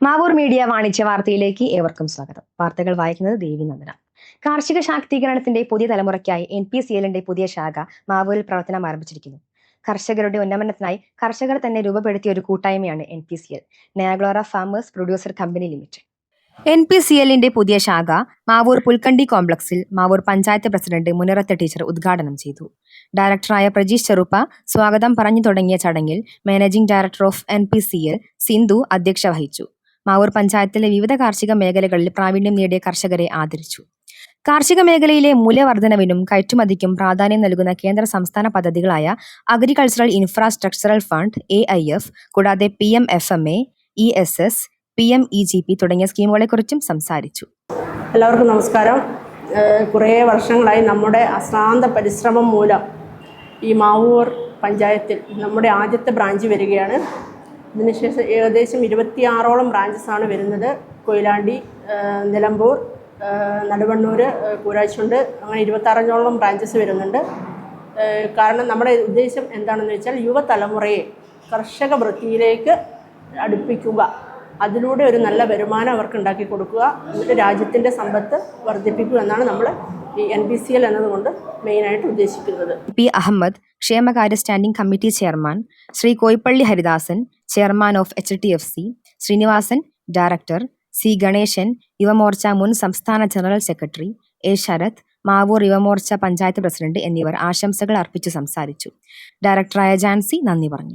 Mavoor media വാണിജ്യ വാർത്തയിലേക്ക് ഏവർക്കും സ്വാഗതം. വാർത്തകൾ വായിക്കുന്നത് ദേവി നന്ദന. കാർഷിക ശാക്തീകരണത്തിന്റെ പുതിയ തലമുറയ്ക്കായി NPCLന്റെ പുതിയ ശാഖ മാവൂരിൽ പ്രവർത്തനം ആരംഭിച്ചിരിക്കുന്നു. കർഷകരുടെ ഉന്നമനത്തിനായി കർഷകർ തന്നെ രൂപപ്പെടുത്തിയ ഒരു കൂട്ടായ്മയാണ് NPCL, നയാഗ്ലോറ ഫാമേഴ്സ് പ്രൊഡ്യൂസർ കമ്പനി ലിമിറ്റഡ്. NPCLന്റെ പുതിയ ശാഖ മാവൂർ പുൽക്കണ്ടി കോംപ്ലക്സിൽ മാവൂർ പഞ്ചായത്ത് പ്രസിഡന്റ് മുനിറത്ത് ടീച്ചർ ഉദ്ഘാടനം ചെയ്തു. ഡയറക്ടറായ പ്രജീഷ് ചെറുപ്പ സ്വാഗതം പറഞ്ഞു തുടങ്ങിയ ചടങ്ങിൽ managing director of NPCL Sindhu അധ്യക്ഷത വഹിച്ചു. മാവൂർ പഞ്ചായത്തിലെ വിവിധ കാർഷിക മേഖലകളിൽ പ്രാവീണ്യം നേടിയ കർഷകരെ ആദരിച്ചു. കാർഷിക മേഖലയിലെ മൂല്യവർദ്ധനവിനും കയറ്റുമതിക്കും പ്രാധാന്യം നൽകുന്ന കേന്ദ്ര സംസ്ഥാന പദ്ധതികളായ അഗ്രികൾച്ചറൽ ഇൻഫ്രാസ്ട്രക്ചറൽ ഫണ്ട് AIF, കൂടാതെ PMFMA, ESS, PMEGP തുടങ്ങിയ സ്കീമുകളെക്കുറിച്ചും സംസാരിച്ചു. എല്ലാവർക്കും നമസ്കാരം. കുറേ വർഷങ്ങളായി നമ്മുടെ അശ്രാന്ത പരിശ്രമം മൂലം ഈ മാവൂർ പഞ്ചായത്തിൽ നമ്മുടെ ആദ്യത്തെ ബ്രാഞ്ച് വരികയാണ്. ഇതിനുശേഷം ഏകദേശം 26ഓളം ബ്രാഞ്ചസാണ് വരുന്നത്. കൊയിലാണ്ടി, നിലമ്പൂർ, നടുവണ്ണൂർ, കൂരാച്ചുണ്ട്, അങ്ങനെ 26ഓളം ബ്രാഞ്ചസ് വരുന്നുണ്ട്. കാരണം നമ്മുടെ ഉദ്ദേശം എന്താണെന്ന് വെച്ചാൽ യുവതലമുറയെ കർഷക വൃത്തിയിലേക്ക് അടുപ്പിക്കുക, അതിലൂടെ ഒരു നല്ല വരുമാനം അവർക്ക് ഉണ്ടാക്കി കൊടുക്കുക, എന്നിട്ട് രാജ്യത്തിൻ്റെ സമ്പത്ത് വർദ്ധിപ്പിക്കുക എന്നാണ് നമ്മൾ ഈ NPCL എന്നതുകൊണ്ട് മെയിനായിട്ട് ഉദ്ദേശിക്കുന്നത്. P. അഹമ്മദ്, ക്ഷേമകാര്യ standing committee chairman, Shri Koyippally Haridasan, chairman of HTFC, Srinivasan, director, C. Ganesan, Yuva Morcha മുൻ സംസ്ഥാന general secretary, A. Sharath, Mavoor Yuva Morcha panchayat president എന്നിവർ ആശംസകൾ അർപ്പിച്ചു സംസാരിച്ചു. ഡയറക്ടറായ ജാൻസി നന്ദി പറഞ്ഞു.